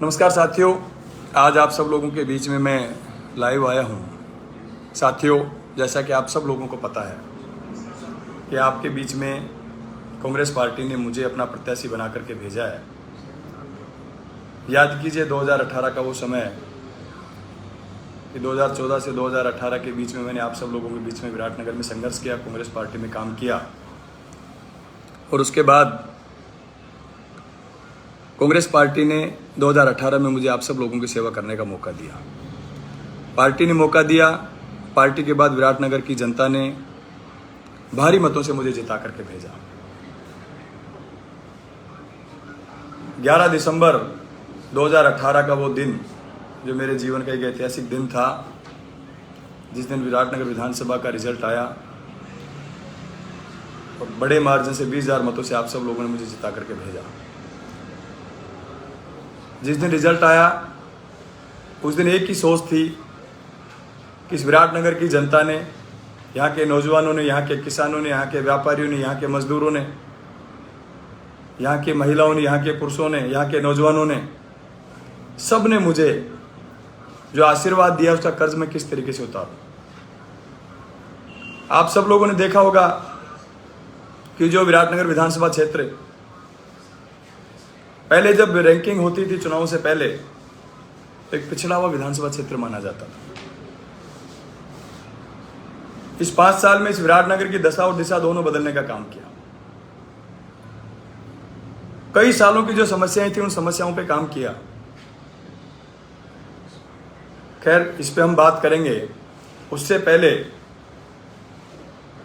नमस्कार साथियों, आज आप सब लोगों के बीच में मैं लाइव आया हूँ। साथियों, जैसा कि आप सब लोगों को पता है कि आपके बीच में कांग्रेस पार्टी ने मुझे अपना प्रत्याशी बना करके भेजा है। याद कीजिए 2018 का वो समय कि 2014 से 2018 के बीच में मैंने आप सब लोगों के बीच में विराटनगर में संघर्ष किया, कांग्रेस पार्टी में काम किया और उसके बाद कांग्रेस पार्टी ने 2018 में मुझे आप सब लोगों की सेवा करने का मौका दिया। पार्टी ने मौका दिया। पार्टी के बाद विराटनगर की जनता ने भारी मतों से मुझे जिता करके भेजा। 11 दिसंबर 2018 का वो दिन जो मेरे जीवन का एक ऐतिहासिक दिन था, जिस दिन विराटनगर विधानसभा का रिजल्ट आया और बड़े मार्जिन से 20,000 मतों से आप सब लोगों ने मुझे जिता करके भेजा। जिस दिन रिजल्ट आया उस दिन एक ही सोच थी कि इस विराटनगर की जनता ने, यहाँ के नौजवानों ने, यहाँ के किसानों ने, यहाँ के व्यापारियों ने, यहाँ के मजदूरों ने, यहाँ की महिलाओं ने, यहाँ के पुरुषों ने, यहाँ के नौजवानों ने, सब ने मुझे जो आशीर्वाद दिया उसका कर्ज मैं किस तरीके से उतारूं। आप सब लोगों ने देखा होगा कि जो विराटनगर विधानसभा क्षेत्र पहले जब रैंकिंग होती थी चुनाव से पहले, एक पिछड़ा हुआ विधानसभा क्षेत्र माना जाता था। इस 5 साल में इस विराटनगर की दशा और दिशा दोनों बदलने का काम किया। कई सालों की जो समस्याएं थी उन समस्याओं पे काम किया। खैर, इस पे हम बात करेंगे। उससे पहले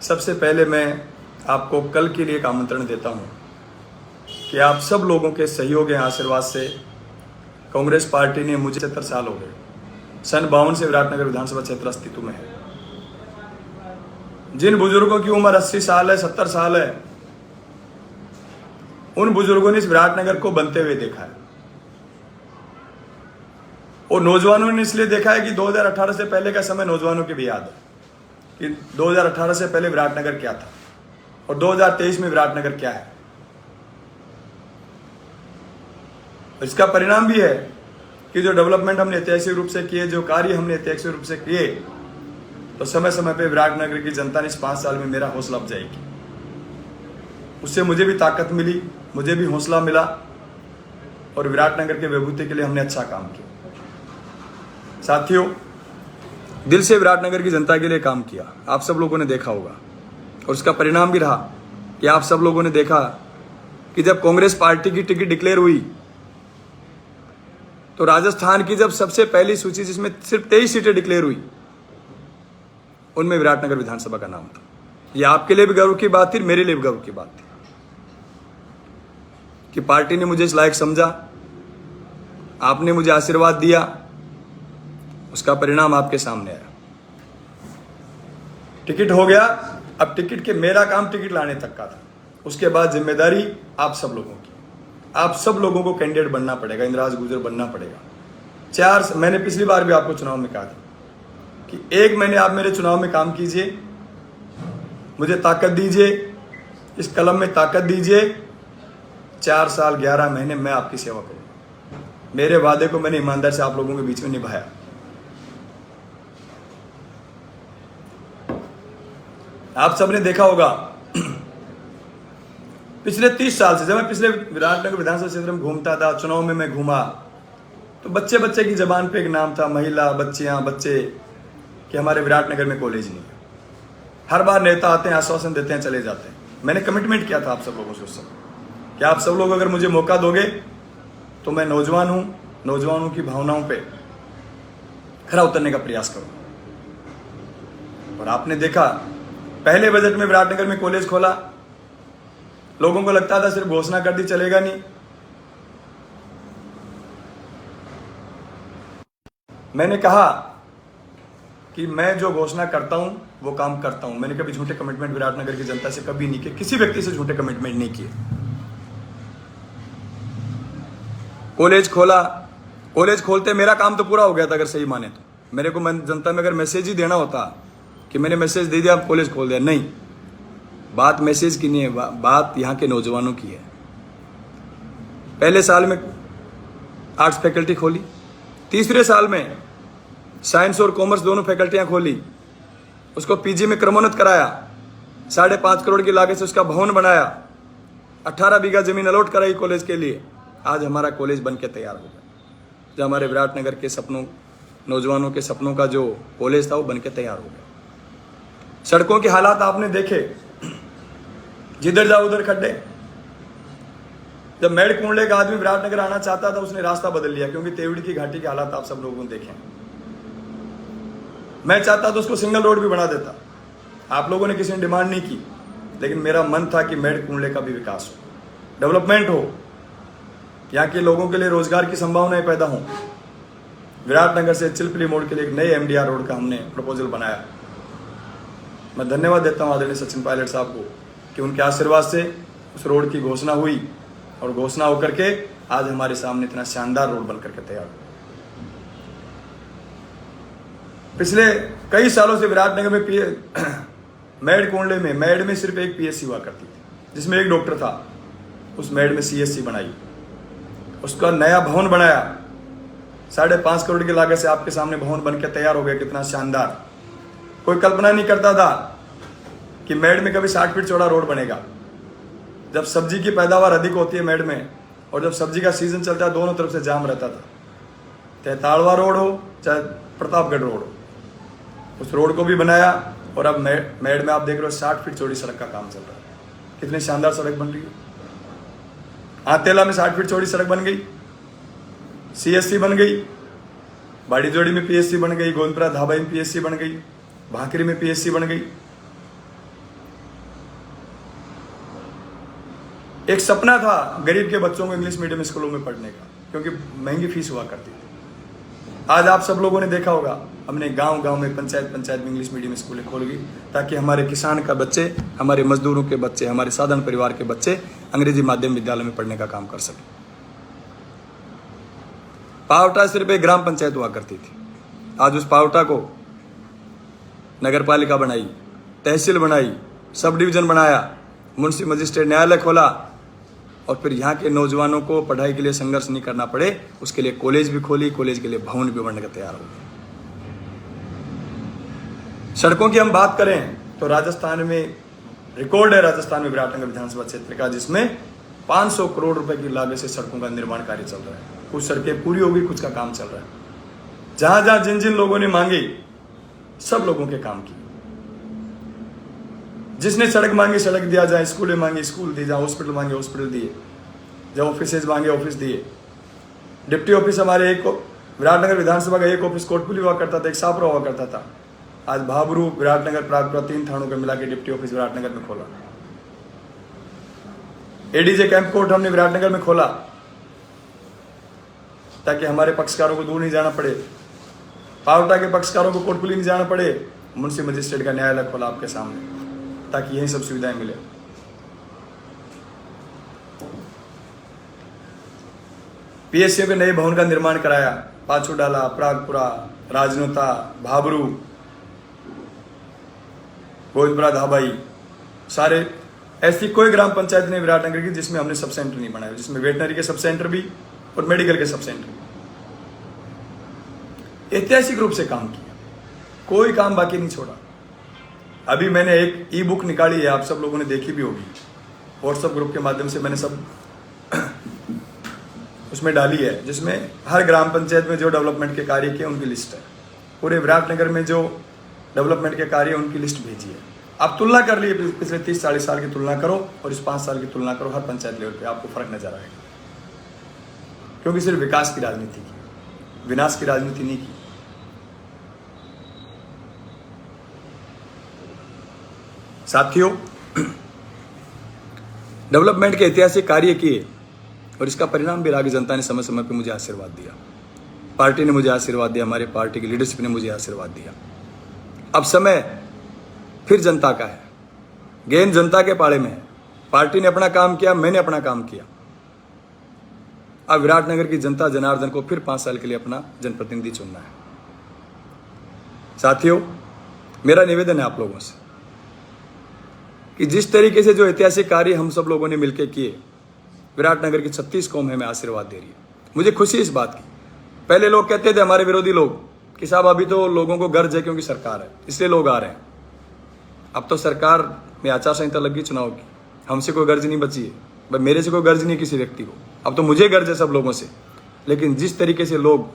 सबसे पहले मैं आपको कल के लिए एक आमंत्रण देता हूं कि आप सब लोगों के सहयोग या आशीर्वाद से कांग्रेस पार्टी ने मुझे 70 साल हो गए, सन 52 से विराटनगर विधानसभा क्षेत्र अस्तित्व में है। जिन बुजुर्गों की उम्र 80 साल है, 70 साल है, उन बुजुर्गों ने इस विराटनगर को बनते हुए देखा है और नौजवानों ने इसलिए देखा है कि 2018 से पहले का समय नौजवानों की भी याद है कि 2018 से पहले विराटनगर क्या था और 2023 में विराटनगर क्या है। इसका परिणाम भी है कि जो डेवलपमेंट हमने ऐतिहासिक रूप से किए, जो कार्य हमने ऐतिहासिक रूप से किए, तो समय समय पे विराटनगर की जनता ने इस 5 साल में मेरा हौसला अफजाई की। उससे मुझे भी ताकत मिली, मुझे भी हौसला मिला और विराटनगर के विभूति के लिए हमने अच्छा काम किया। साथियों, दिल से विराटनगर की जनता के लिए काम किया, आप सब लोगों ने देखा होगा और उसका परिणाम भी रहा कि आप सब लोगों ने देखा कि जब कांग्रेस पार्टी की टिकट डिक्लेयर हुई तो राजस्थान की जब सबसे पहली सूची जिसमें सिर्फ 23 सीटें डिक्लेयर हुई, उनमें विराटनगर विधानसभा का नाम था। यह आपके लिए भी गर्व की बात थी, मेरे लिए भी गर्व की बात थी कि पार्टी ने मुझे इस लायक समझा, आपने मुझे आशीर्वाद दिया, उसका परिणाम आपके सामने आया। टिकट हो गया। अब टिकट के मेरा काम टिकट लाने तक का था, उसके बाद जिम्मेदारी आप सब लोगों की। आप सब लोगों को कैंडिडेट बनना पड़ेगा, इंद्राज गुर्जर बनना पड़ेगा। मैंने पिछली बार भी आपको चुनाव में कहा था कि 1 महीने आप मेरे चुनाव में काम कीजिए, मुझे ताकत दीजिए, इस कलम में ताकत दीजिए। 4 साल 11 महीने मैं आपकी सेवा करूंगा। मेरे वादे को मैंने ईमानदारी से आप लोगों के बीच में निभाया। आप सबने देखा होगा पिछले 30 साल से, जब मैं पिछले विराटनगर विधानसभा क्षेत्र में घूमता था, चुनाव में मैं घूमा, तो बच्चे बच्चे की जबान पे एक नाम था, महिला, बच्चियां, बच्चे, कि हमारे विराटनगर में कॉलेज नहीं है। हर बार नेता आते हैं, आश्वासन देते हैं, चले जाते हैं। मैंने कमिटमेंट किया था आप सब लोगों से उस समय कि आप सब लोग अगर मुझे मौका दोगे तो मैं नौजवान हूं, नौजवानों की भावनाओं पे खरा उतरने का प्रयास करूंगा। और आपने देखा, पहले बजट में विराटनगर में कॉलेज खोला, लोगों को लगता था सिर्फ घोषणा कर दी चलेगा नहीं। मैंने कहा कि मैं जो घोषणा करता हूं वो काम करता हूं। मैंने कभी झूठे कमिटमेंट विराटनगर की जनता से कभी नहीं किए, किसी व्यक्ति से झूठे कमिटमेंट नहीं किए। कॉलेज खोला, कॉलेज खोलते मेरा काम तो पूरा हो गया था अगर सही माने तो। मेरे को जनता में अगर मैसेज ही देना होता कि मैंने मैसेज दे दिया, आप कॉलेज खोल दिया, नहीं। बात मैसेज की नहीं है, बात यहाँ के नौजवानों की है। पहले साल में आर्ट्स फैकल्टी खोली, तीसरे साल में साइंस और कॉमर्स दोनों फैकल्टियां खोली, उसको पीजी में क्रमोन्नत कराया, 5.5 करोड़ की लागत से उसका भवन बनाया, 18 बीघा जमीन अलॉट कराई कॉलेज के लिए। आज हमारा कॉलेज बन के तैयार हो गया। जो हमारे विराटनगर के सपनों, नौजवानों के सपनों का जो कॉलेज था वो बन के तैयार हो गया। सड़कों के हालात आपने देखे, जिधर जाओ उधर खड्डे। जब मेड़ कुंडले का आदमी विराटनगर आना चाहता था उसने रास्ता बदल लिया, क्योंकि तेवड़ी की घाटी के हालात आप सब लोगों ने देखे। मैं चाहता तो उसको सिंगल रोड भी बना देता, आप लोगों ने किसी ने डिमांड नहीं की, लेकिन मेरा मन था कि मेड़ कुंडले का भी विकास हो, डेवलपमेंट हो, यहाँ के लोगों के लिए रोजगार की संभावनाएं पैदा हों। विराटनगर से चिलपली मोड़ के लिए एक नए एमडीआर रोड का हमने प्रपोजल बनाया। मैं धन्यवाद देता हूँ आदरणीय सचिन पायलट साहब को कि उनके आशीर्वाद से उस रोड की घोषणा हुई और घोषणा होकर के आज हमारे सामने इतना शानदार रोड बनकर के तैयार हुआ। पिछले कई सालों से विराटनगर में मेड़ कुंडले में मेड़ में सिर्फ एक पीएससी हुआ करती थी, जिसमें एक डॉक्टर था। उस मेड़ में सीएससी बनाई, उसका नया भवन बनाया, 5.5 करोड़ की लागत से आपके सामने भवन बन के तैयार हो गया। कितना शानदार! कोई कल्पना नहीं करता था कि मेड़ में कभी 60 फीट चौड़ा रोड बनेगा। जब सब्जी की पैदावार अधिक होती है मेड़ में, और जब सब्जी का सीजन चलता है, दोनों तरफ से जाम रहता था। चाहे ताड़वा रोड हो चाहे प्रतापगढ़ रोड हो, उस रोड को भी बनाया। और अब मेड़ में आप देख रहे हो 60 फीट चौड़ी सड़क का काम चल रहा है। कितनी शानदार सड़क बन रही है। आतेला में 60 फीट चौड़ी सड़क बन गई, सीएससी बन गई, बाड़ी जोड़ी में पीएससी बन गई, गोविंदपुरा धाबाई में पीएससी बन गई, भाकरी में पीएससी बन गई। एक सपना था गरीब के बच्चों को इंग्लिश मीडियम स्कूलों में पढ़ने का, क्योंकि महंगी फीस हुआ करती थी। आज आप सब लोगों ने देखा होगा, हमने गांव गांव में पंचायत में इंग्लिश मीडियम स्कूलें खोल गई, ताकि हमारे किसान का बच्चे, हमारे मजदूरों के बच्चे, हमारे साधारण परिवार के बच्चे अंग्रेजी माध्यम विद्यालय में पढ़ने का काम कर सके। पावटा सिर्फ एक ग्राम पंचायत हुआ करती थी, आज उस पावटा को नगर पालिका बनाई, तहसील बनाई, सब डिवीजन बनाया, मुंशी मजिस्ट्रेट न्यायालय खोला, और फिर यहाँ के नौजवानों को पढ़ाई के लिए संघर्ष नहीं करना पड़े, उसके लिए कॉलेज भी खोली, कॉलेज के लिए भवन भी बनने का तैयार हो गए। सड़कों की हम बात करें तो राजस्थान में रिकॉर्ड है, राजस्थान में विराटनगर विधानसभा क्षेत्र का, जिसमें 500 करोड़ रुपए की लागत से सड़कों का निर्माण कार्य चल रहा है। कुछ सड़कें पूरी हो गई, कुछ का काम चल रहा है। जहां जहां जिन जिन लोगों ने मांगी, सब लोगों के काम किए। जिसने सड़क मांगी सड़क दिया, जहां स्कूलें मांगी स्कूल दी, जहां हॉस्पिटल मांगे हॉस्पिटल दिए, जहां ऑफिसेज मांगे ऑफिस दिए। डिप्टी ऑफिस हमारे एक विराटनगर विधानसभा का एक ऑफिस कोटपुली हुआ करता था, एक सापरा हुआ करता था। आज भाबरू, विराटनगर, प्रागपुरा 3 थानों को मिला के डिप्टी ऑफिस विराटनगर में खोला। एडीजे कैंप कोर्ट हमने विराटनगर में खोला, ताकि हमारे पक्षकारों को दूर नहीं जाना पड़े, पावटा के पक्षकारों को कोटपुली नहीं जाना पड़े। मुंशी मजिस्ट्रेट का न्यायालय खोला आपके सामने, ताकि यही सब सुविधाएं मिले। पीएससी के नए भवन का निर्माण कराया, पाछुडाला, प्रागपुरा, राजनोता, भाबरू, गोविंदपुरा धाबाई, सारे ऐसी कोई ग्राम पंचायत नहीं विराटनगर की जिसमें हमने सब सेंटर नहीं बनाया, जिसमें वेटनरी के सब सेंटर भी और मेडिकल के सब सेंटर भी। ऐतिहासिक रूप से काम किया, कोई काम बाकी नहीं छोड़ा। अभी मैंने एक ई बुक निकाली है, आप सब लोगों ने देखी भी होगी, व्हाट्सएप ग्रुप के माध्यम से मैंने सब उसमें डाली है, जिसमें हर ग्राम पंचायत में जो डेवलपमेंट के कार्य किए उनकी लिस्ट है। पूरे विराटनगर में जो डेवलपमेंट के कार्य उनकी लिस्ट भेजी है। आप तुलना कर लिए, पिछले 30-40 साल की तुलना करो और इस 5 साल की तुलना करो, हर पंचायत लेवल पे आपको फर्क नजर आएगा। क्योंकि सिर्फ विकास की राजनीति की, विनाश की राजनीति नहीं की। साथियों, डेवलपमेंट के ऐतिहासिक कार्य किए और इसका परिणाम भी राज्य जनता ने समय समय पर मुझे आशीर्वाद दिया, पार्टी ने मुझे आशीर्वाद दिया, हमारे पार्टी की लीडरशिप ने मुझे आशीर्वाद दिया। अब समय फिर जनता का है, गेंद जनता के पाले में है। पार्टी ने अपना काम किया, मैंने अपना काम किया। अब विराटनगर की जनता जनार्दन को फिर 5 साल के लिए अपना जनप्रतिनिधि चुनना है। साथियों, मेरा निवेदन है आप लोगों से कि जिस तरीके से जो ऐतिहासिक कार्य हम सब लोगों ने मिलकर किए, विराटनगर की 36 कौम हमें आशीर्वाद दे रही है। मुझे खुशी इस बात की। पहले लोग कहते थे, हमारे विरोधी लोग, कि साहब अभी तो लोगों को गर्ज है क्योंकि सरकार है, इसलिए लोग आ रहे हैं। अब तो सरकार में आचार संहिता लग गई चुनाव की, हमसे कोई गर्ज नहीं बची है भाई, मेरे से कोई गर्ज नहीं किसी व्यक्ति को। अब तो मुझे गर्ज है सब लोगों से। लेकिन जिस तरीके से लोग,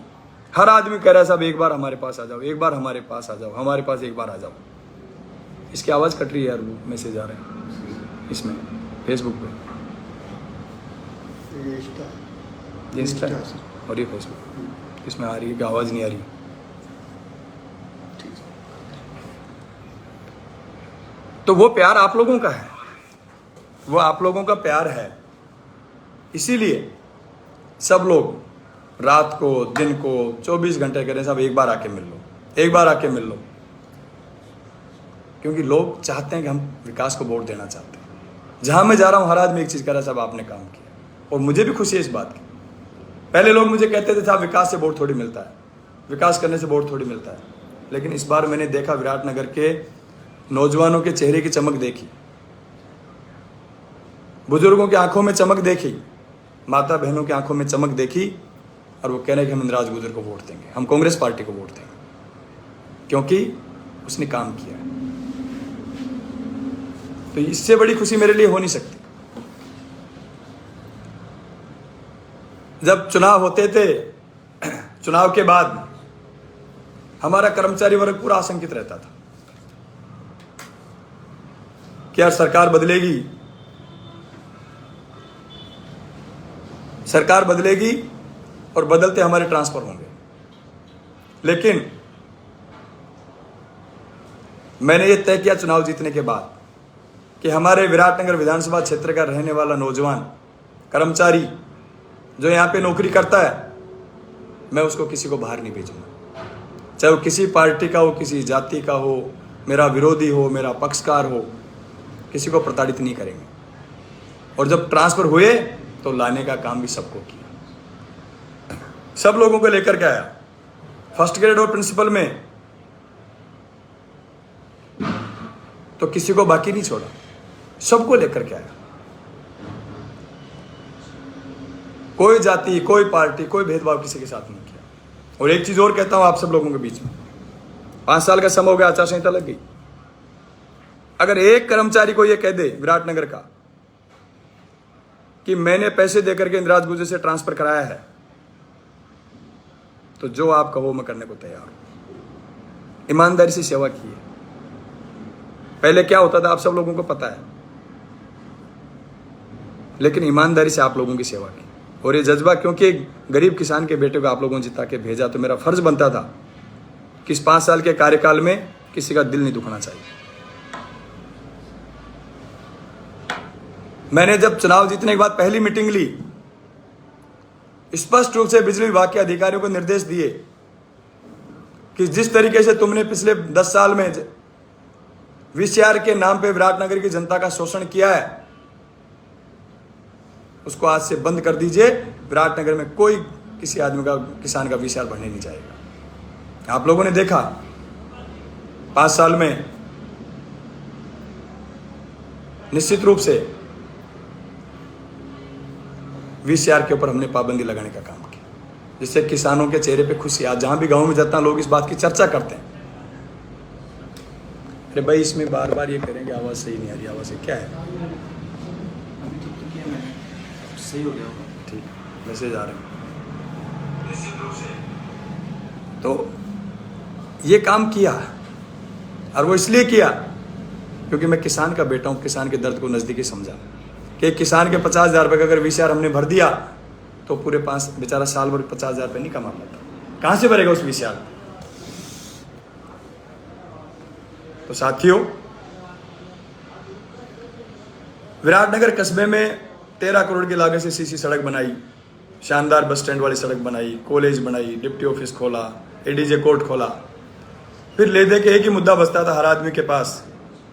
हर आदमी कह रहा है साहब एक बार हमारे पास आ जाओ, एक बार हमारे पास आ जाओ, हमारे पास एक बार आ जाओ। इसकी आवाज़ कट रही है यार, वो मैसेज आ रहे हैं इसमें फेसबुक पे, ये इंस्टा और ये फेसबुक, इसमें आ रही है कि आवाज़ नहीं आ रही। तो वो प्यार आप लोगों का है, वो आप लोगों का प्यार है। इसीलिए सब लोग रात को, दिन को 24 घंटे कह रहे हैं साहब एक बार आके मिल लो, एक बार आके मिल लो। क्योंकि लोग चाहते हैं कि हम विकास को वोट देना चाहते हैं। जहां मैं जा रहा हूं हर आदमी एक चीज कह रहा है, साहब आपने काम किया, और मुझे भी खुशी है इस बात की। पहले लोग मुझे कहते थे साहब विकास से वोट थोड़ी मिलता है, विकास करने से वोट थोड़ी मिलता है। लेकिन इस बार मैंने देखा, विराटनगर के नौजवानों के चेहरे की चमक देखी, बुजुर्गों की आंखों में चमक देखी, माता बहनों की आंखों में चमक देखी, और वो कह रहे हैं कि हम इंदिरा गुजर को वोट देंगे, हम कांग्रेस पार्टी को वोट देंगे, क्योंकि उसने काम किया है। तो इससे बड़ी खुशी मेरे लिए हो नहीं सकती। जब चुनाव होते थे, चुनाव के बाद हमारा कर्मचारी वर्ग पूरा आशंकित रहता था कि यार सरकार बदलेगी, सरकार बदलेगी और बदलते हमारे ट्रांसफर होंगे। लेकिन मैंने ये तय किया चुनाव जीतने के बाद कि हमारे विराटनगर विधानसभा क्षेत्र का रहने वाला नौजवान कर्मचारी जो यहाँ पे नौकरी करता है, मैं उसको किसी को बाहर नहीं भेजूंगा। चाहे वो किसी पार्टी का हो, किसी जाति का हो, मेरा विरोधी हो, मेरा पक्षकार हो, किसी को प्रताड़ित नहीं करेंगे। और जब ट्रांसफर हुए तो लाने का काम भी सबको किया, सब लोगों को लेकर के आया। फर्स्ट ग्रेड और प्रिंसिपल में तो किसी को बाकी नहीं छोड़ा, सबको लेकर के आया। कोई जाति, कोई पार्टी, कोई भेदभाव किसी के साथ नहीं किया। और एक चीज और कहता हूं आप सब लोगों के बीच में, 5 साल का समय हो गया, आचार संहिता लग गई। अगर एक कर्मचारी को यह कह दे विराटनगर का कि मैंने पैसे देकर के इंदिरा गुजर से ट्रांसफर कराया है, तो जो आप कहो मैं करने को तैयार हूं। ईमानदारी से सेवा की है। पहले क्या होता था आप सब लोगों को पता है, लेकिन ईमानदारी से आप लोगों की सेवा की। और ये जज्बा, क्योंकि एक गरीब किसान के बेटे को आप लोगों ने जिता के भेजा, तो मेरा फर्ज बनता था कि इस 5 साल के कार्यकाल में किसी का दिल नहीं दुखना चाहिए। मैंने जब चुनाव जीतने के बाद पहली मीटिंग ली, स्पष्ट रूप से बिजली विभाग के अधिकारियों को निर्देश दिए कि जिस तरीके से तुमने पिछले 10 साल में वीसीआर के नाम पे विराटनगर की जनता का शोषण किया है, उसको आज से बंद कर दीजिए। विराटनगर में कोई किसी आदमी का, किसान का वीसीआर बढ़ने नहीं जाएगा। आप लोगों ने देखा 5 साल में निश्चित रूप से वीसीआर के ऊपर हमने पाबंदी लगाने का काम किया, जिससे किसानों के चेहरे पे खुशी। आज जहां भी गांव में जाता लोग इस बात की चर्चा करते हैं, अरे भाई इसमें बार बार ये करेंगे, आवाज सही नहीं आ रही, आवाज क्या है, सही हो गया होगा, ठीक, मैसेज आ रहे हैं। तो ये काम किया, और वो इसलिए किया क्योंकि मैं किसान का बेटा हूं, किसान के दर्द को नजदीकी समझा कि किसान के 50,000 रुपये का अगर वीसीआर हमने भर दिया तो पूरे 5 बेचारा साल भर 50,000 रुपये नहीं कमा पाता, कहां से भरेगा उस वीसीआर। तो साथियों, विराटनगर कस्बे में 13 करोड़ की लागत से सीसी सड़क बनाई, शानदार बस स्टैंड वाली सड़क बनाई, कॉलेज बनाई, डिप्टी ऑफिस खोला, एडीजे कोर्ट खोला। फिर ले दे के एक ही मुद्दा बचता था हर आदमी के पास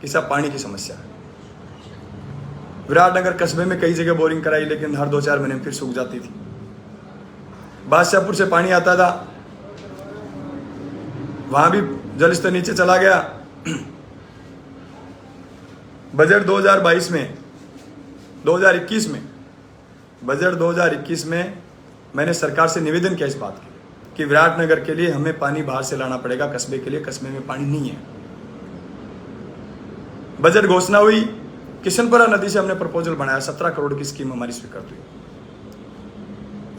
कि सब पानी की समस्या। विराटनगर कस्बे में कई जगह बोरिंग कराई, लेकिन हर 2-4 महीने में फिर सूख जाती थी। बादशाहपुर से पानी आता था, वहां भी जल स्तर नीचे चला गया। बजट 2022 में 2021 में बजट 2021 में मैंने सरकार से निवेदन किया इस बात के लिए कि विराटनगर के लिए हमें पानी बाहर से लाना पड़ेगा, कस्बे के लिए, कस्बे में पानी नहीं है। बजट घोषणा हुई, किशनपुरा नदी से हमने प्रपोजल बनाया, 17 करोड़ की स्कीम हमारी स्वीकृत हुई।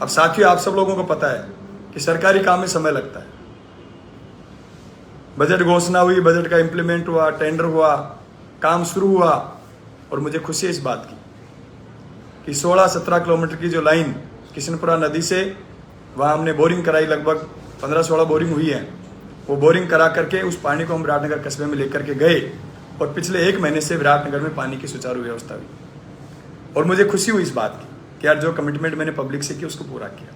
अब साथियों, आप सब लोगों को पता है कि सरकारी काम में समय लगता है। बजट घोषणा हुई, बजट का इंप्लीमेंट हुआ, टेंडर हुआ, काम शुरू हुआ, और मुझे खुशी है इस बात की कि 16-17 किलोमीटर की जो लाइन किशनपुरा नदी से, वहाँ हमने बोरिंग कराई, लगभग 15-16 बोरिंग हुई है। वो बोरिंग करा करके उस पानी को हम विराटनगर कस्बे में लेकर के गए, और पिछले 1 महीने से विराटनगर में पानी की सुचारू व्यवस्था हुई। और मुझे खुशी हुई इस बात की कि यार जो कमिटमेंट मैंने पब्लिक से की उसको पूरा किया।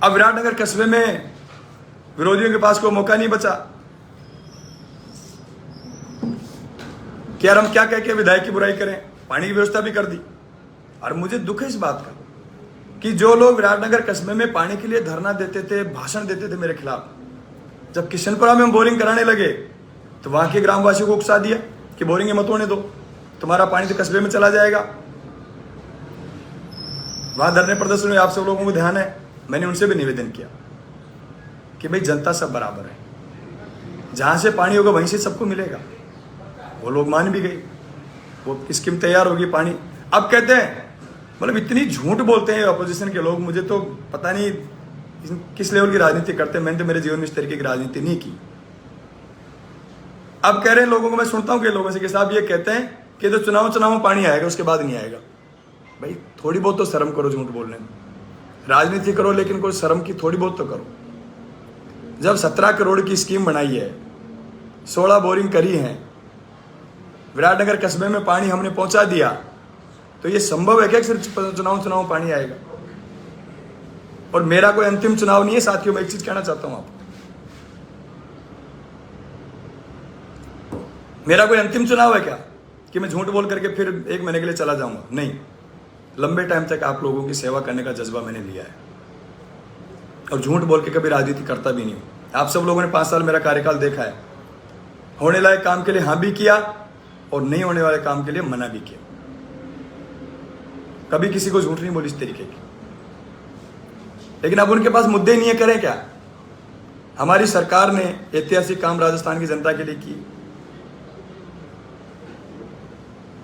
अब विराटनगर कस्बे में विरोधियों के पास कोई मौका नहीं बचा कि यार हम क्या कह के विधायक की बुराई करें, पानी की व्यवस्था भी कर दी। और मुझे दुख है इस बात का कि जो लोग विराटनगर कस्बे में पानी के लिए धरना देते थे, भाषण देते थे मेरे खिलाफ, जब किशनपुरा में हम बोरिंग कराने लगे तो वहां के ग्रामवासियों को उकसा दिया कि बोरिंग मत होने दो, तुम्हारा पानी तो कस्बे में चला जाएगा। वहां धरने प्रदर्शन में आप सब लोगों को ध्यान है, मैंने उनसे भी निवेदन किया कि भाई जनता सब बराबर है, जहां से पानी होगा वहीं से सबको मिलेगा। वो लोग मान भी गए, वो स्कीम तैयार होगी पानी। अब कहते हैं, मतलब इतनी झूठ बोलते हैं अपोजिशन के लोग, मुझे तो पता नहीं किस लेवल की राजनीति करते हैं। मैंने तो मेरे जीवन में इस तरीके की राजनीति नहीं की। अब कह रहे हैं लोगों को, मैं सुनता हूं कि लोगों से कि साहब ये कहते हैं कि जो चुनाव में पानी आएगा उसके बाद नहीं आएगा। भाई थोड़ी बहुत तो शर्म करो झूठ बोलने में, राजनीति करो लेकिन कोई शर्म की थोड़ी बहुत तो करो। जब 17 करोड़ की स्कीम बनाई है, 16 बोरिंग करी है, विराटनगर कस्बे में पानी हमने पहुंचा दिया, तो ये संभव है क्या कि सिर्फ चुनाव पानी आएगा? और मेरा कोई अंतिम चुनाव नहीं है साथियों। मैं एक चीज कहना चाहता हूं आपको, मेरा कोई अंतिम चुनाव है क्या कि मैं झूठ बोल करके फिर 1 महीने के लिए चला जाऊंगा? नहीं, लंबे टाइम तक आप लोगों की सेवा करने का जज्बा मैंने लिया है, और झूठ बोल के कभी राजनीति करता भी नहीं हूं। आप सब लोगों ने 5 साल मेरा कार्यकाल देखा है, होने लायक काम के लिए हाँ भी किया और नहीं होने वाले काम के लिए मना भी किया। कभी किसी को झूठ नहीं बोली इस तरीके की। लेकिन अब उनके पास मुद्दे नहीं है, करें क्या? हमारी सरकार ने ऐतिहासिक काम राजस्थान की जनता के लिए की,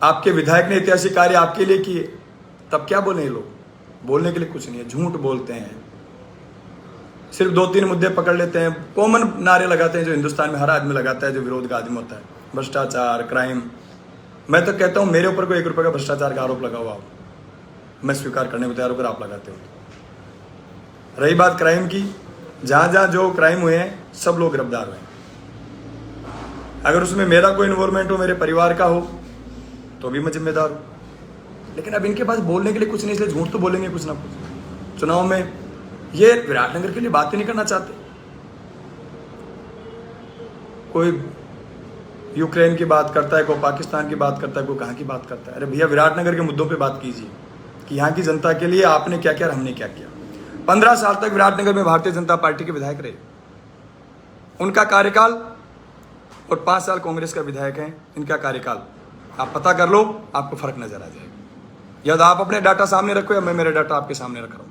आपके विधायक ने ऐतिहासिक कार्य आपके लिए किए, तब क्या बोले ये लोग? बोलने के लिए कुछ नहीं है, झूठ बोलते हैं, सिर्फ 2-3 मुद्दे पकड़ लेते हैं, कॉमन नारे लगाते हैं जो हिंदुस्तान में हर आदमी लगाता है, जो विरोध का आदमी होता है, भ्रष्टाचार, क्राइम। मैं तो कहता हूं मेरे ऊपर कोई 1 रुपए का भ्रष्टाचार का आरोप लगा हुआ हो, मैं स्वीकार करने को तैयार होकर आप लगाते हो। रही बात क्राइम की, जहां जहां जो क्राइम हुए हैं सब लोग गिरफ्तार हुए हैं। अगर उसमें मेरा कोई इन्वॉल्वमेंट हो, मेरे परिवार का हो, तो भी मैं जिम्मेदार हूं। लेकिन अब इनके पास बोलने के लिए कुछ नहीं, इसलिए झूठ तो बोलेंगे कुछ ना कुछ। चुनाव में ये विराटनगर के लिए बात ही नहीं करना चाहते। कोई यूक्रेन की बात करता है, कोई पाकिस्तान की बात करता है, कोई कहां की बात करता है। अरे भैया, विराटनगर के मुद्दों पे बात कीजिए कि यहाँ की जनता के लिए आपने क्या किया और हमने क्या किया। 15 साल तक विराटनगर में भारतीय जनता पार्टी के विधायक रहे, उनका कार्यकाल, और 5 साल कांग्रेस का विधायक है, इनका कार्यकाल आप पता कर लो, आपको फर्क नजर आ जाएगा। या तो आप अपने डाटा सामने रखो या मैं मेरे डाटा आपके सामने रख रहा हूं।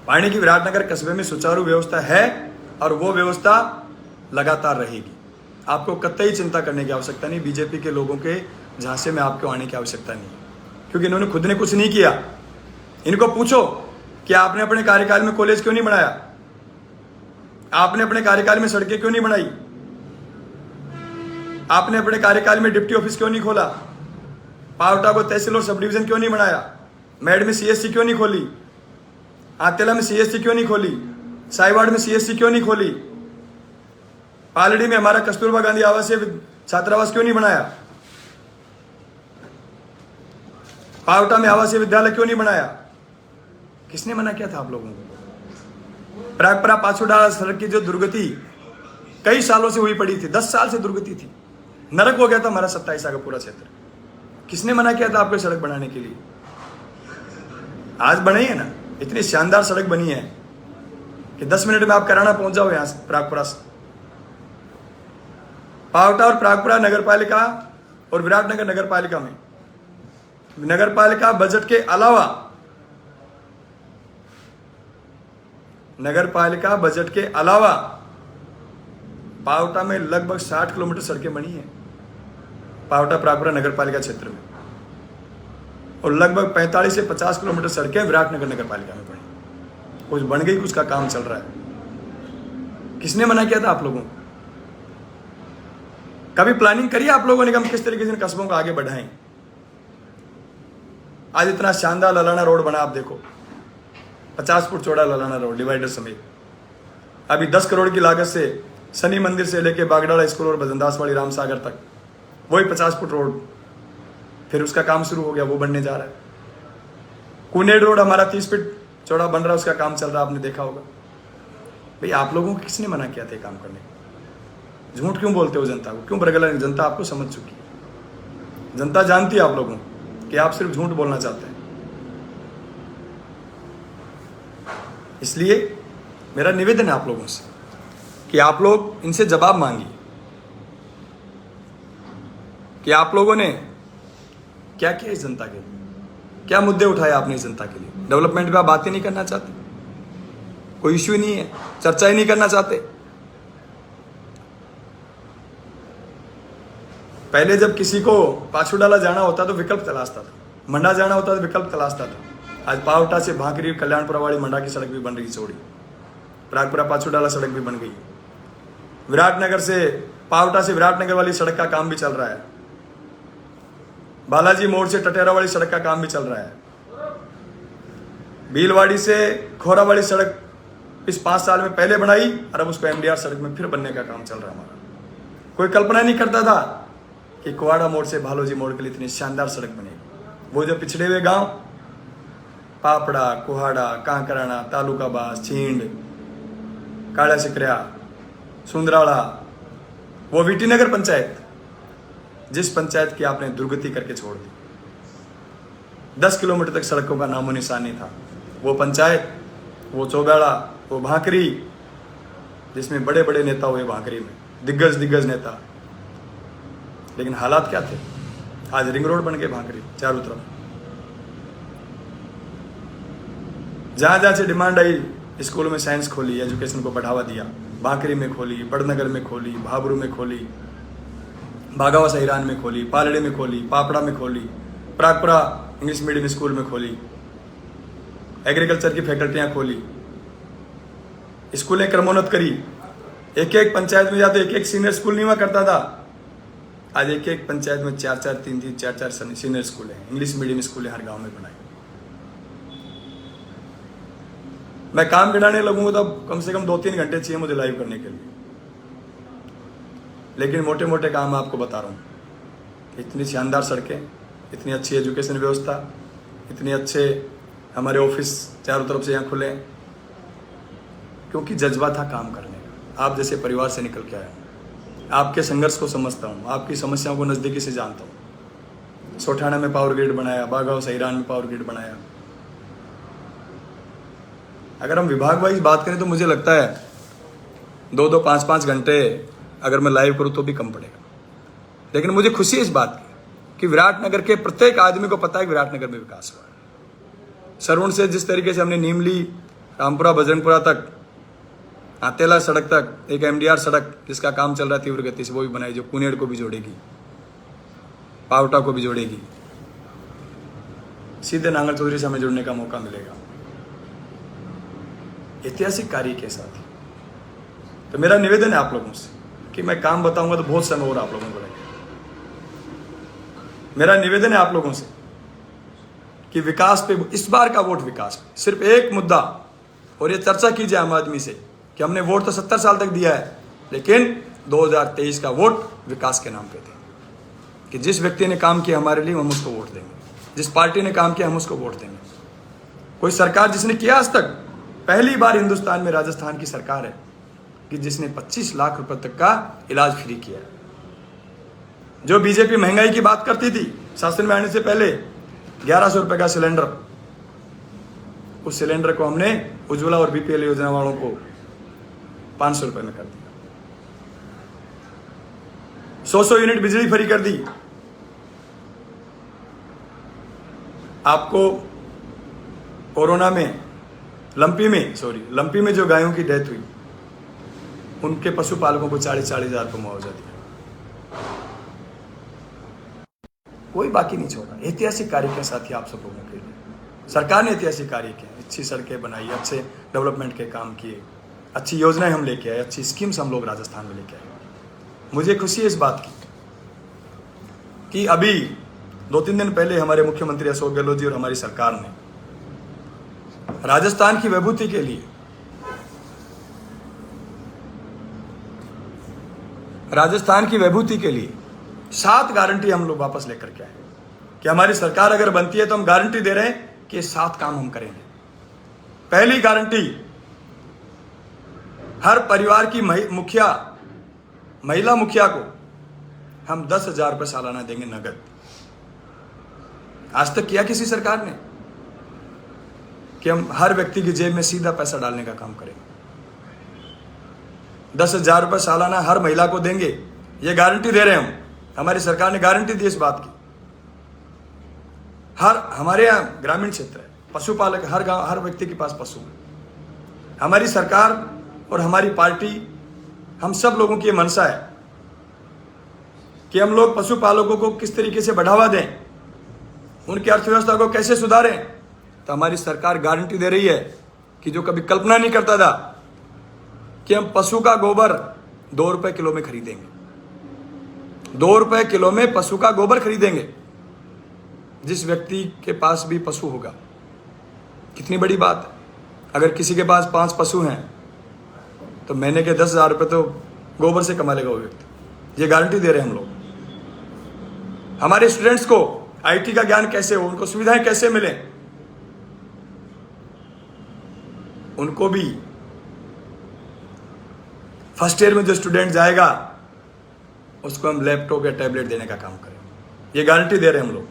पानी की विराटनगर कस्बे में सुचारू व्यवस्था है और वो व्यवस्था लगातार रहेगी। आपको कतई चिंता करने की आवश्यकता नहीं, बीजेपी के लोगों के झांसे में आपको आने की आवश्यकता नहीं, क्योंकि इन्होंने खुद ने कुछ नहीं किया। इनको पूछो कि आपने अपने कार्यकाल में कॉलेज क्यों नहीं बनाया, आपने अपने कार्यकाल में सड़कें क्यों नहीं बनाई, आपने अपने कार्यकाल में डिप्टी ऑफिस क्यों नहीं खोला, पावटा को तहसील और सब डिवीजन क्यों नहीं बनाया, मेड में सीएससी क्यों नहीं खोली, आतेला में सीएससी क्यों नहीं खोली, साइवाड़ में सीएससी क्यों नहीं खोली, पालड़ी में हमारा कस्तूरबा गांधी आवासीय छात्रावास क्यों नहीं बनाया, पावटा में आवासीय विद्यालय क्यों नहीं बनाया? किसने मना किया था आप लोगों को? प्रागपुरा पाछुड़ा सड़क की जो दुर्गति कई सालों से हुई पड़ी थी, 10 साल से दुर्गति थी, नरक हो गया था हमारा 27 का पूरा क्षेत्र। किसने मना किया था आपको सड़क बनाने के लिए? आज बनी है ना, इतनी शानदार सड़क बनी है कि 10 मिनट में आप कराना पहुंच जाओ यहां से, प्रागपुरा से। पावटा और प्रागपुरा नगर पालिका और विराटनगर नगर पालिका में नगर पालिका बजट के अलावा, नगर पालिका बजट के अलावा पावटा में लगभग 60 किलोमीटर सड़कें बनी है, पावटा प्रागपुरा नगर पालिका क्षेत्र में, और लगभग 45 से 50 किलोमीटर सड़कें विराटनगर नगर पालिका में बनी। कुछ बन गई, कुछ का काम चल रहा है। किसने मना किया था आप लोगों को? कभी प्लानिंग करिए आप लोगों ने कि हम किस तरीके से इन कस्बों को आगे बढ़ाएं। आज इतना शानदार ललाना रोड बना, आप देखो 50 फुट चौड़ा ललाना रोड डिवाइडर समेत। अभी 10 करोड़ की लागत से शनि मंदिर से लेके बागडाला स्कूल और भजनदास वाली रामसागर तक वही 50 फुट रोड, फिर उसका काम शुरू हो गया, वो बनने जा रहा है। कुनेड रोड हमारा 30 फीट चौड़ा बन रहा है, उसका काम चल रहा है, आपने देखा होगा। भाई आप लोगों को किसने मना किया था काम करने को? झूठ क्यों बोलते हो जनता को? क्यों बरगला? जनता आपको समझ चुकी है, जनता जानती है आप लोगों कि आप सिर्फ झूठ बोलना चाहते हैं। इसलिए मेरा निवेदन है आप लोगों से कि आप लोग इनसे जवाब मांगिए कि आप लोगों ने क्या किया इस जनता के लिए, क्या मुद्दे उठाए आपने इस जनता के लिए। डेवलपमेंट पे आप बातें नहीं करना चाहते, कोई इश्यू नहीं है, चर्चा ही नहीं करना चाहते। पहले जब किसी को पाछूडाला जाना होता तो विकल्प तलाशता था, मंडा जाना होता तो विकल्प तलाशता था। आज पावटा से भांकरी कल्याणपुरा वाली मंडा की सड़क भी बन रही चौड़ी, प्रागपुरा पाछूडाला सड़क भी बन गई, विराटनगर से पावटा से विराटनगर वाली सड़क का काम भी चल रहा है, बालाजी मोड़ से टटेरा वाली सड़क का काम भी चल रहा है, भीलवाड़ी से खोरा वाली सड़क इस 5 साल में पहले बनाई और अब उसको एमडीआर सड़क में फिर बनने का काम चल रहा है हमारा। कोई कल्पना नहीं करता था कि कुवाड़ा मोड़ से भालोजी मोड़ के लिए इतनी शानदार सड़क बनेगी। वो जो पिछड़े हुए गांव पापड़ा, कुहाड़ा, कांकराना, तालुकाबास, छींड, काला सिकरिया, सुंदराड़ा, वो वीटी नगर पंचायत, जिस पंचायत की आपने दुर्गति करके छोड़ दी, 10 किलोमीटर तक सड़कों का नामो निशान नहीं था, वो पंचायत, वो चौगाड़ा, वो भांकरी, जिसमें बड़े बड़े नेता हुए भांकरी में, दिग्गज नेता। लेकिन हालात क्या थे? आज रिंग रोड बन गए भांकरी चारों तरफ। जहां जहां से डिमांड आई, स्कूलों में साइंस खोली, एजुकेशन को बढ़ावा दिया, भांकरी में खोली, बड़नगर में खोली, भाबरू में खोली, भागावा सहिरान में खोली, पालड़े में खोली, पापड़ा में खोली, प्रागपुरा इंग्लिश मीडियम स्कूल में खोली, एग्रीकल्चर की फैकल्टियां खोली, स्कूलें क्रमोन्नत करी। एक एक पंचायत में जाते एक सीनियर स्कूल नहीं हुआ करता था, आज एक पंचायत में 4-4, 3-3, 4-4 सीनियर स्कूल हैं, इंग्लिश मीडियम स्कूलें हर गांव में बनाई। मैं काम गिनाने लगूंगा तो कम से कम 2-3 घंटे चाहिए मुझे लाइव करने के लिए, लेकिन मोटे मोटे काम आपको बता रहा हूँ। इतनी शानदार सड़कें, इतनी अच्छी एजुकेशन व्यवस्था, इतने अच्छे हमारे ऑफिस चारों तरफ से यहाँ खुले, क्योंकि जज्बा था काम करने का। आप जैसे परिवार से निकल के आया, आपके संघर्ष को समझता हूँ, आपकी समस्याओं को नज़दीकी से जानता हूँ। सोठाना में पावर ग्रिड बनाया, बागाव सहिरान में पावर ग्रिड बनाया। अगर हम विभाग वाइज बात करें तो मुझे लगता है 2-2, 5-5 घंटे अगर मैं लाइव करूँ तो भी कम पड़ेगा। लेकिन मुझे खुशी है इस बात की कि विराटनगर के प्रत्येक आदमी को पता है कि विराटनगर में विकास हुआ है। सरुण से जिस तरीके से हमने नीम ली, रामपुरा बजरंगपुरा तक, आतेला सड़क तक एक एमडीआर सड़क जिसका काम चल रहा है तीव्र गति से, वो भी बनाई, जो कुनेड को भी जोड़ेगी, पावटा को भी जोड़ेगी। सीधे नांगल चौधरी से हमें जुड़ने का मौका मिलेगा ऐतिहासिक कार्य के साथ। तो मेरा निवेदन है आप लोगों से कि मैं काम बताऊंगा तो बहुत समय और आप लोगों को लगेगा। मेरा निवेदन है आप लोगों से कि विकास पे, इस बार का वोट विकास पे, सिर्फ एक मुद्दा, और ये चर्चा कीजिए आम आदमी से कि हमने वोट तो 70 साल तक दिया है, लेकिन 2023 का वोट विकास के नाम पे दें कि जिस व्यक्ति ने काम किया हमारे लिए हम उसको वोट देंगे, जिस पार्टी ने काम किया हम उसको वोट देंगे। कोई सरकार जिसने किया आज तक, पहली बार हिंदुस्तान में राजस्थान की सरकार है कि जिसने 25 लाख रुपए तक का इलाज फ्री किया। जो बीजेपी महंगाई की बात करती थी शासन में आने से पहले, 1100 रुपए का सिलेंडर, उस सिलेंडर को हमने उज्ज्वला और बीपीएल योजना वालों को 500 रुपए में कर दिया। 100 यूनिट बिजली फ्री कर दी। आपको कोरोना में लंपी में जो गायों की डेथ हुई, उनके पशुपालकों को 40-40 हजार का मुआवजा दिया। कोई बाकी नहीं छोड़ा। ऐतिहासिक कार्य के साथ ही आप सब लोगों के लिए सरकार ने ऐतिहासिक कार्य किए, अच्छी सड़कें बनाई, अच्छे डेवलपमेंट के काम किए, अच्छी योजनाएं हम लेके आए, अच्छी स्कीम्स हम लोग राजस्थान में लेके आए। मुझे खुशी है इस बात की कि अभी 2-3 दिन पहले हमारे मुख्यमंत्री अशोक गहलोत जी और हमारी सरकार ने राजस्थान की विभूति के लिए, राजस्थान की विभूति के लिए 7 गारंटी हम लोग वापस लेकर के आए कि हमारी सरकार अगर बनती है तो हम गारंटी दे रहे हैं कि ये 7 काम हम करेंगे। पहली गारंटी, हर परिवार की महिला मुखिया को हम 10,000 रुपये सालाना देंगे नगद। आज तक किया किसी सरकार ने कि हम हर व्यक्ति की जेब में सीधा पैसा डालने का काम करेंगे। 10,000 रुपये सालाना हर महिला को देंगे, ये गारंटी दे रहे हैं हम। हमारी सरकार ने गारंटी दी इस बात की। हमारे यहाँ ग्रामीण क्षेत्र है, पशुपालक, हर गांव, हर व्यक्ति के पास पशु है। हमारी सरकार और हमारी पार्टी, हम सब लोगों की ये मनसा है कि हम लोग पशुपालकों को किस तरीके से बढ़ावा दें, उनकी अर्थव्यवस्था को कैसे सुधारें। तो हमारी सरकार गारंटी दे रही है कि जो कभी कल्पना नहीं करता था कि हम पशु का गोबर 2 रुपए किलो में खरीदेंगे, 2 रुपए किलो में पशु का गोबर खरीदेंगे। जिस व्यक्ति के पास भी पशु होगा, कितनी बड़ी बात है। अगर किसी के पास 5 पशु हैं तो महीने के 10,000 रुपये तो गोबर से कमा लेगा वो व्यक्ति। ये गारंटी दे रहे हैं हम लोग। हमारे स्टूडेंट्स को आईटी का ज्ञान कैसे हो, उनको सुविधाएं कैसे मिले, उनको भी फर्स्ट ईयर में जो स्टूडेंट जाएगा उसको हम लैपटॉप या टैबलेट देने का काम करें। ये गारंटी दे रहे हैं हम लोग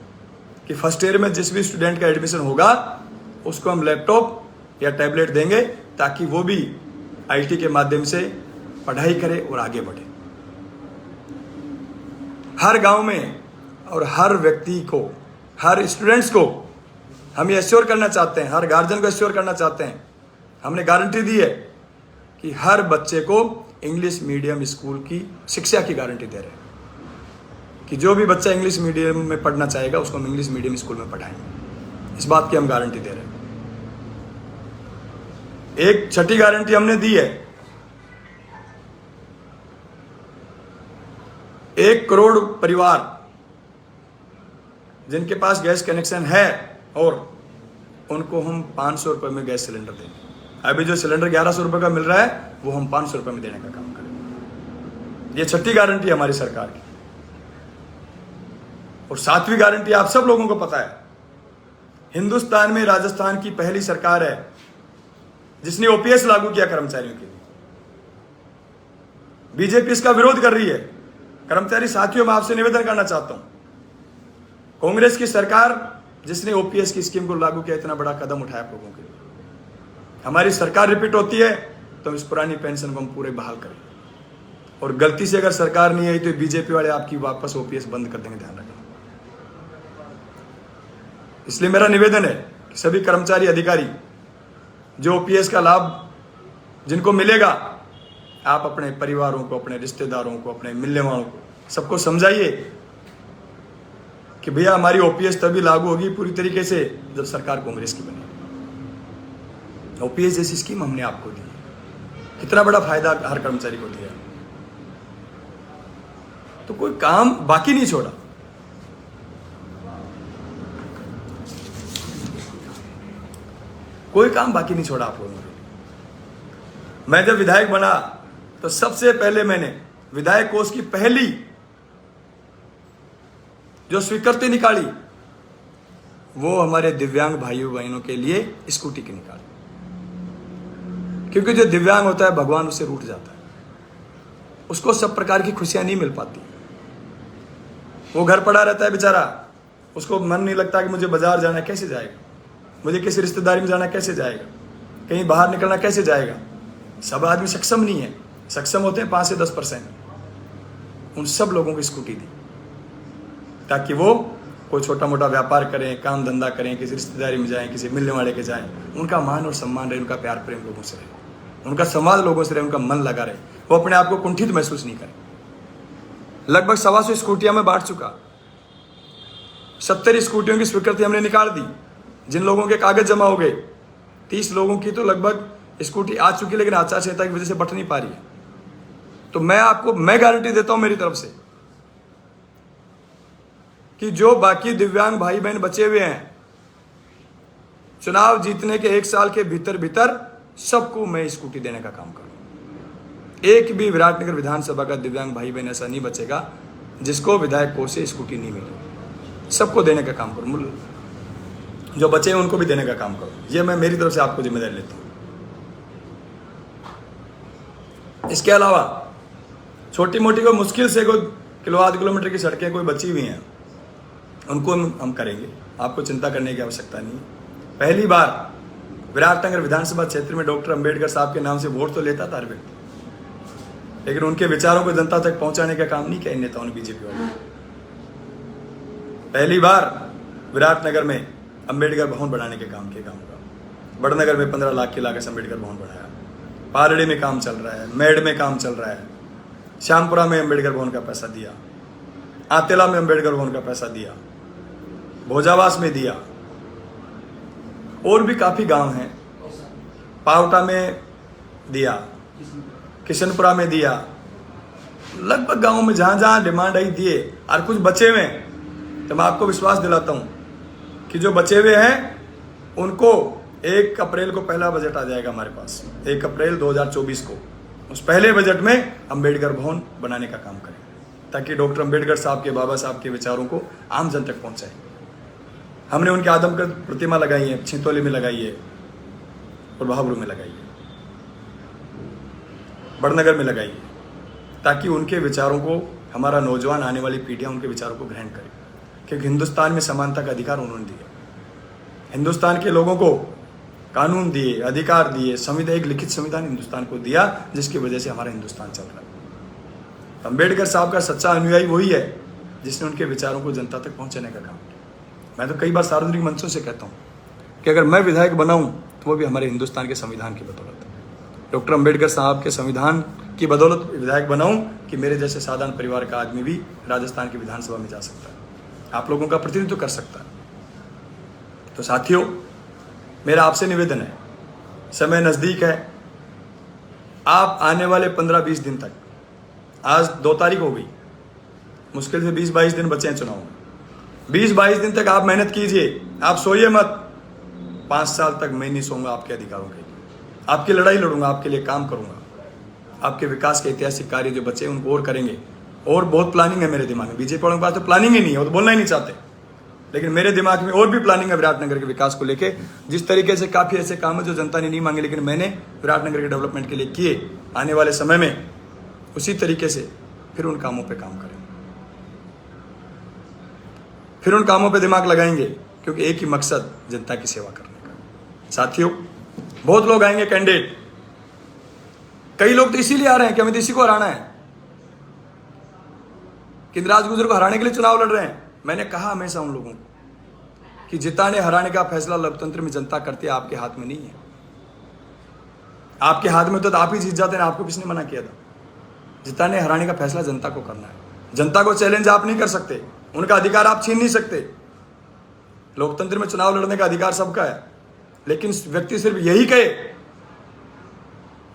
कि फर्स्ट ईयर में जिस भी स्टूडेंट का एडमिशन होगा उसको हम लैपटॉप या टैबलेट देंगे ताकि वो भी आईटी के माध्यम से पढ़ाई करे और आगे बढ़े। हर गांव में और हर व्यक्ति को, हर स्टूडेंट्स को हम ये एश्योर करना चाहते हैं, हर गार्जियन को एश्योर करना चाहते हैं। हमने गारंटी दी है कि हर बच्चे को इंग्लिश मीडियम स्कूल की शिक्षा की गारंटी दे रहे हैं कि जो भी बच्चा इंग्लिश मीडियम में पढ़ना चाहेगा उसको हम इंग्लिश मीडियम स्कूल में पढ़ाएंगे। इस बात की हम गारंटी दे रहे हैं। एक छठी गारंटी हमने दी है, 1 करोड़ परिवार जिनके पास गैस कनेक्शन है और उनको हम 500 रुपए में गैस सिलेंडर देंगे। अभी जो सिलेंडर 1100 रुपए का मिल रहा है वो हम 500 रुपए में देने का काम करेंगे। ये छठी गारंटी है हमारी सरकार की। और 7वीं गारंटी आप सब लोगों को पता है, हिंदुस्तान में राजस्थान की पहली सरकार है जिसने ओपीएस लागू किया कर्मचारियों के लिए। बीजेपी इसका विरोध कर रही है। कर्मचारी साथियों, मैं आपसे निवेदन करना चाहता हूं, कांग्रेस की सरकार जिसने ओपीएस की स्कीम को लागू किया, इतना बड़ा कदम उठाया आप लोगों के लिए। हमारी सरकार रिपीट होती है तो इस पुरानी पेंशन को हम पूरे बहाल करें। और गलती से अगर सरकार नहीं आई तो बीजेपी वाले आपकी वापस ओपीएस बंद कर देंगे, ध्यान रखें। इसलिए मेरा निवेदन है कि सभी कर्मचारी अधिकारी जो ओपीएस का लाभ जिनको मिलेगा, आप अपने परिवारों को, अपने रिश्तेदारों को, अपने मिलने वालों को सबको समझाइए कि भैया हमारी ओपीएस तभी लागू होगी पूरी तरीके से जब सरकार कांग्रेस की बने। ओपीएस जैसी स्कीम हमने आपको दी, कितना बड़ा फायदा हर कर्मचारी को दिया, तो कोई काम बाकी नहीं छोड़ा। कोई काम बाकी नहीं छोड़ा आप लोगों ने। मैं जब विधायक बना तो सबसे पहले मैंने विधायक कोष की पहली जो स्वीकृति निकाली वो हमारे दिव्यांग भाइयों बहनों के लिए स्कूटी की निकाली। क्योंकि जो दिव्यांग होता है भगवान उससे रूठ जाता है, उसको सब प्रकार की खुशियां नहीं मिल पाती। वो घर पड़ा रहता है बेचारा, उसको मन नहीं लगता कि मुझे बाजार जाना कैसे जाएगा, मुझे किसी रिश्तेदारी में जाना कैसे जाएगा, कहीं बाहर निकलना कैसे जाएगा। सब आदमी सक्षम नहीं है, सक्षम होते हैं 5 से 10%। उन सब लोगों को स्कूटी दी ताकि वो कोई छोटा मोटा व्यापार करें, काम धंधा करें, किसी रिश्तेदारी में जाएं, किसी मिलने वाले के जाएं, उनका मान और सम्मान रहे, उनका प्यार प्रेम लोगों से रहे, उनका संवाद लोगों से रहे, उनका मन लगा रहे, वो अपने आप को कुंठित महसूस नहीं करें। लगभग 125 स्कूटियां में बांट चुका, 70 स्कूटियों की स्वीकृति हमने निकाल दी। जिन लोगों के कागज जमा हो गए, 30 लोगों की तो लगभग स्कूटी आ चुकी, लेकिन आचार संहिता की वजह से बट नहीं पा रही है। तो मैं गारंटी देता हूं मेरी तरफ से कि जो बाकी दिव्यांग भाई बहन बचे हुए हैं, चुनाव जीतने के 1 साल के भीतर भीतर सबको मैं स्कूटी देने का काम करूं। एक भी विराटनगर विधानसभा का दिव्यांग भाई बहन ऐसा नहीं बचेगा जिसको विधायक कोष से स्कूटी नहीं मिली। सबको देने का काम करूं, जो बचे हैं उनको भी देने का काम करूं। ये मैं मेरी तरफ से आपको जिम्मेदारी लेता हूं। इसके अलावा छोटी मोटी कोई मुश्किल से कोई आध किलोमीटर की सड़कें कोई बची हुई हैं, उनको हम करेंगे। आपको चिंता करने की आवश्यकता नहीं है। पहली बार विराटनगर विधानसभा क्षेत्र में डॉक्टर अंबेडकर साहब के नाम से वोट तो लेता था हर व्यक्ति, लेकिन उनके विचारों को जनता तक पहुंचाने का काम नहीं किया इन नेताओं ने, बीजेपी वालों ने। पहली बार विराटनगर में अंबेडकर भवन बनाने के काम किया होगा। बड़नगर में 15 लाख की लागत से अंबेडकर भवन बनाया। पारड़ी में काम चल रहा है, मेड में काम चल रहा है, श्यामपुरा में अंबेडकर भवन का पैसा दिया, आतेला में अंबेडकर भवन का पैसा दिया, भोजावास में दिया, और भी काफी गांव हैं, पावटा में दिया, किशनपुरा में दिया। लगभग गांवों में जहां जहां डिमांड आई दिए। और कुछ बचे हुए हैं तो मैं आपको विश्वास दिलाता हूं कि जो बचे हुए हैं उनको 1 अप्रैल को पहला बजट आ जाएगा हमारे पास। 1 अप्रैल 2024 को उस पहले बजट में अंबेडकर भवन बनाने का काम करें, ताकि डॉक्टर अंबेडकर साहब के, बाबा साहब के विचारों को आम जन तक पहुंचाएं। हमने उनके आदमकद प्रतिमा लगाई है, छिंतौली में लगाई है, और बहाबरू में लगाई है, बड़नगर में लगाई है, ताकि उनके विचारों को हमारा नौजवान, आने वाली पीढ़ियां उनके विचारों को ग्रहण करें। क्योंकि हिंदुस्तान में समानता का अधिकार उन्होंने दिया, हिंदुस्तान के लोगों को कानून दिए, अधिकार दिए, संविधान, एक लिखित संविधान हिंदुस्तान को दिया, जिसकी वजह से हमारा हिंदुस्तान चल रहा है। अंबेडकर साहब का सच्चा अनुयायी वही है जिसने उनके विचारों को जनता तक पहुंचाने का काम किया। मैं तो कई बार सार्वजनिक मंचों से कहता हूं कि अगर मैं विधायक बनाऊं तो वो भी हमारे हिंदुस्तान के संविधान की बदौलत है। डॉक्टर अंबेडकर साहब के संविधान की बदौलत विधायक बनाऊं कि मेरे जैसे साधारण परिवार का आदमी भी राजस्थान की विधानसभा में जा सकता है, आप लोगों का प्रतिनिधित्व कर सकता है। तो साथियों, मेरा आपसे निवेदन है, समय नजदीक है, आप आने वाले 15-20 दिन तक, आज 2 तारीख हो गई, मुश्किल से 20-22 दिन बचे हैं चुनाव में। 20-22 दिन तक आप मेहनत कीजिए, आप सोइए मत। 5 साल तक मैं नहीं सोऊंगा आपके अधिकारों के लिए, आपकी लड़ाई लड़ूंगा, आपके लिए काम करूंगा। आपके विकास के ऐतिहासिक कार्य जो बचे हैं उनको और करेंगे। और बहुत प्लानिंग है मेरे दिमाग में। बीजेपी वालों के पास तो प्लानिंग ही नहीं है, वो तो बोलना ही नहीं चाहते, लेकिन मेरे दिमाग में और भी प्लानिंग है विराटनगर के विकास को लेके। जिस तरीके से काफी ऐसे काम है जो जनता ने नहीं मांगे, लेकिन मैंने विराटनगर के डेवलपमेंट के लिए किए, आने वाले समय में उसी तरीके से फिर उन कामों पर काम करें, फिर उन कामों पे दिमाग लगाएंगे, क्योंकि एक ही मकसद जनता की सेवा करने का। साथियों, बहुत लोग आएंगे कैंडिडेट, कई लोग तो इसीलिए आ रहे हैं कि हमें तो इसी को हराना है, कि इंदिरा गुजर को हराने के लिए चुनाव लड़ रहे हैं। मैंने कहा हमेशा उन लोगों को कि जिताने हराने का फैसला लोकतंत्र में जनता करती है, आपके हाथ में नहीं है। आपके हाथ में तो आप ही जीत जाते हैं, आपको किसने मना किया था? जिताने हराने का फैसला जनता को करना है। जनता को चैलेंज आप नहीं कर सकते, उनका अधिकार आप छीन नहीं सकते। लोकतंत्र में चुनाव लड़ने का अधिकार सबका है, लेकिन व्यक्ति सिर्फ यही कहे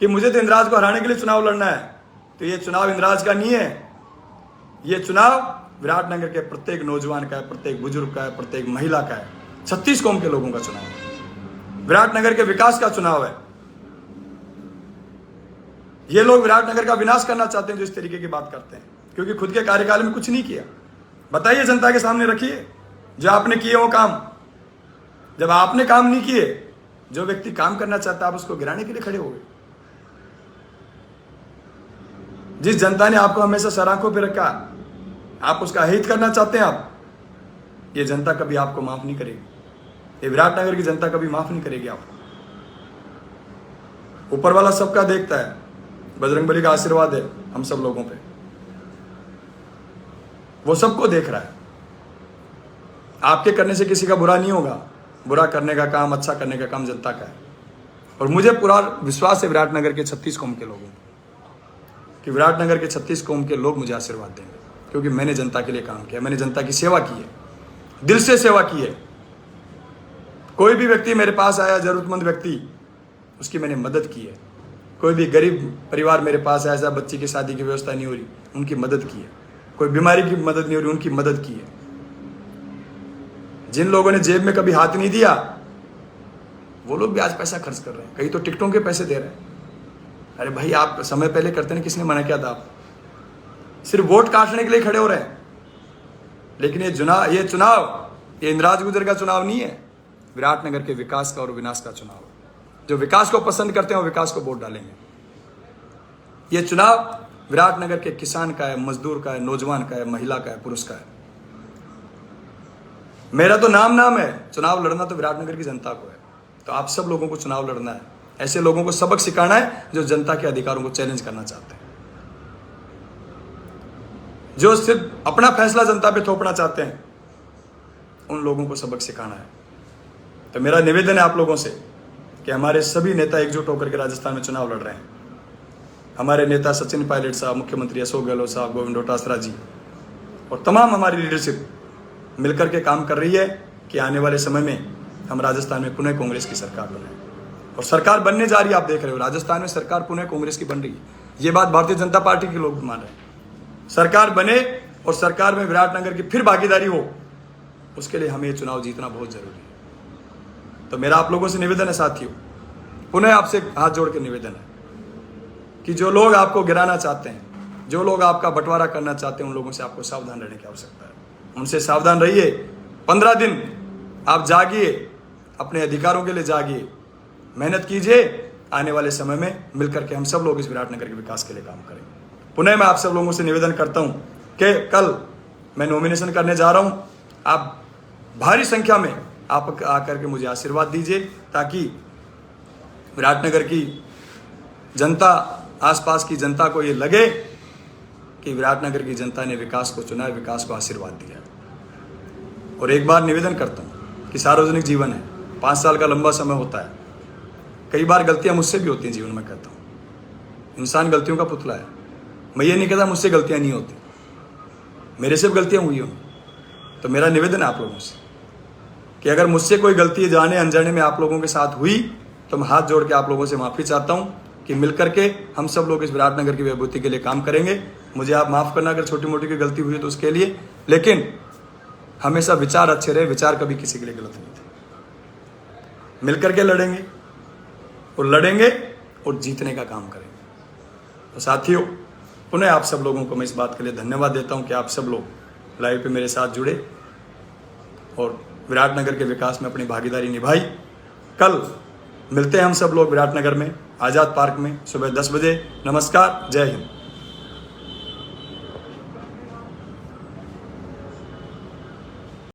कि मुझे तो इंदिराज को हराने के लिए चुनाव लड़ना है, तो ये चुनाव इंदिराज का नहीं है, ये चुनाव विराटनगर के प्रत्येक नौजवान का है, प्रत्येक बुजुर्ग का है, प्रत्येक महिला का है, 36 कौम के लोगों का चुनाव है, विराटनगर के विकास का चुनाव है। ये लोग विराटनगर का विनाश करना चाहते हैं जो इस तरीके की बात करते हैं, क्योंकि खुद के कार्यकाल में कुछ नहीं किया। बताइए, जनता के सामने रखिए जो आपने किए वो काम। जब आपने काम नहीं किए, जो व्यक्ति काम करना चाहता है आप उसको गिराने के लिए खड़े हो गए। जिस जनता ने आपको हमेशा सराखों पे रखा, आप उसका हित करना चाहते हैं आप, ये जनता कभी आपको माफ नहीं करेगी। ये विराटनगर की जनता कभी माफ नहीं करेगी आपको। ऊपर वाला सबका देखता है, बजरंगबली का आशीर्वाद है हम सब लोगों पे, वो सबको देख रहा है। आपके करने से किसी का बुरा नहीं होगा। बुरा करने का काम, अच्छा करने का काम जनता का है। और मुझे पूरा विश्वास है विराटनगर के 36 कौम के लोगों कि विराटनगर के 36 कौम के लोग मुझे आशीर्वाद देंगे, क्योंकि मैंने जनता के लिए काम किया, मैंने जनता की सेवा की है, दिल से सेवा की है। कोई भी व्यक्ति मेरे पास आया, जरूरतमंद व्यक्ति, उसकी मैंने मदद की है। कोई भी गरीब परिवार मेरे पास आया, ऐसा बच्ची की शादी की व्यवस्था नहीं हो रही, उनकी मदद की है। कोई बीमारी की मदद नहीं हो रही, उनकी मदद की है। जिन लोगों ने जेब में कभी हाथ नहीं दिया, वो लोग भी आज पैसा खर्च कर रहे हैं। कई तो टिकटों के पैसे दे रहे हैं। अरे भाई, आप समय पहले करते ना, किसने मना किया था? आप सिर्फ वोट काटने के लिए खड़े हो रहे हैं। लेकिन ये चुनाव ये इंदिराज गुर्जर का चुनाव नहीं है, विराटनगर के विकास का और विनाश का चुनाव है। जो विकास को पसंद करते हैं वो विकास को वोट डालेंगे। ये चुनाव विराटनगर के किसान का है, मजदूर का है, नौजवान का है, महिला का है, पुरुष का है। मेरा तो नाम है। चुनाव लड़ना तो विराटनगर की जनता को है। तो आप सब लोगों को चुनाव लड़ना है। ऐसे लोगों को सबक सिखाना है जो जनता के अधिकारों को चैलेंज करना चाहते हैं, जो सिर्फ अपना फैसला जनता पे थोपना चाहते हैं। उन लोगों को सबक सिखाना है। तो मेरा निवेदन है आप लोगों से कि हमारे सभी नेता एकजुट होकर के राजस्थान में चुनाव लड़ रहे हैं। हमारे नेता सचिन पायलट साहब, मुख्यमंत्री अशोक गहलोत साहब, गोविंद डोटासरा जी और तमाम हमारी लीडरशिप मिलकर के काम कर रही है कि आने वाले समय में हम राजस्थान में पुनः कांग्रेस की सरकार बनाएं। और सरकार बनने जा रही है। आप देख रहे हो राजस्थान में सरकार पुनः कांग्रेस की बन रही है। ये बात भारतीय जनता पार्टी के लोग मान रहे हैं। सरकार बने और सरकार में विराटनगर की फिर भागीदारी हो, उसके लिए हमें ये चुनाव जीतना बहुत जरूरी है। तो मेरा आप लोगों से निवेदन है साथियों, पुनः आपसे हाथ जोड़ के निवेदन है कि जो लोग आपको गिराना चाहते हैं, जो लोग आपका बंटवारा करना चाहते हैं, उन लोगों से आपको सावधान रहने की आवश्यकता है। उनसे सावधान रहिए। 15 दिन आप जागिए, अपने अधिकारों के लिए जागिए, मेहनत कीजिए। आने वाले समय में मिलकर के हम सब लोग इस विराटनगर के विकास के लिए काम करेंगे। पुनः मैं आप सब लोगों से निवेदन करता हूं कि कल मैं नॉमिनेशन करने जा रहा हूं। आप भारी संख्या में आप आकर के मुझे आशीर्वाद दीजिए, ताकि विराटनगर की जनता, आसपास की जनता को ये लगे कि विराटनगर की जनता ने विकास को चुना है, विकास को आशीर्वाद दिया। और एक बार निवेदन करता हूं कि सार्वजनिक जीवन है, 5 साल का लंबा समय होता है। कई बार गलतियां मुझसे भी होती हैं जीवन में। कहता हूं इंसान गलतियों का पुतला है। मैं ये नहीं कहता मुझसे गलतियां नहीं होती, मेरे से भी गलतियां हुई हों। तो मेरा निवेदन है आप लोगों से कि अगर मुझसे कोई गलती जाने अनजाने में आप लोगों के साथ हुई, तो मैं हाथ जोड़ के आप लोगों से माफ़ी चाहता हूं कि मिलकर के हम सब लोग इस विराटनगर की विभूति के लिए काम करेंगे। मुझे आप माफ़ करना अगर छोटी मोटी कोई गलती हुई है तो उसके लिए, लेकिन हमेशा विचार अच्छे रहे। विचार कभी किसी के लिए गलत नहीं थे। मिलकर के लड़ेंगे और जीतने का काम करेंगे। तो साथियों, पुनः आप सब लोगों को मैं इस बात के लिए धन्यवाद देता हूं कि आप सब लोग लाइव पे मेरे साथ जुड़े और विराटनगर के विकास में अपनी भागीदारी निभाई। कल मिलते हैं हम सब लोग विराटनगर में, आज़ाद पार्क में, सुबह 10 बजे। नमस्कार, जय हिंद।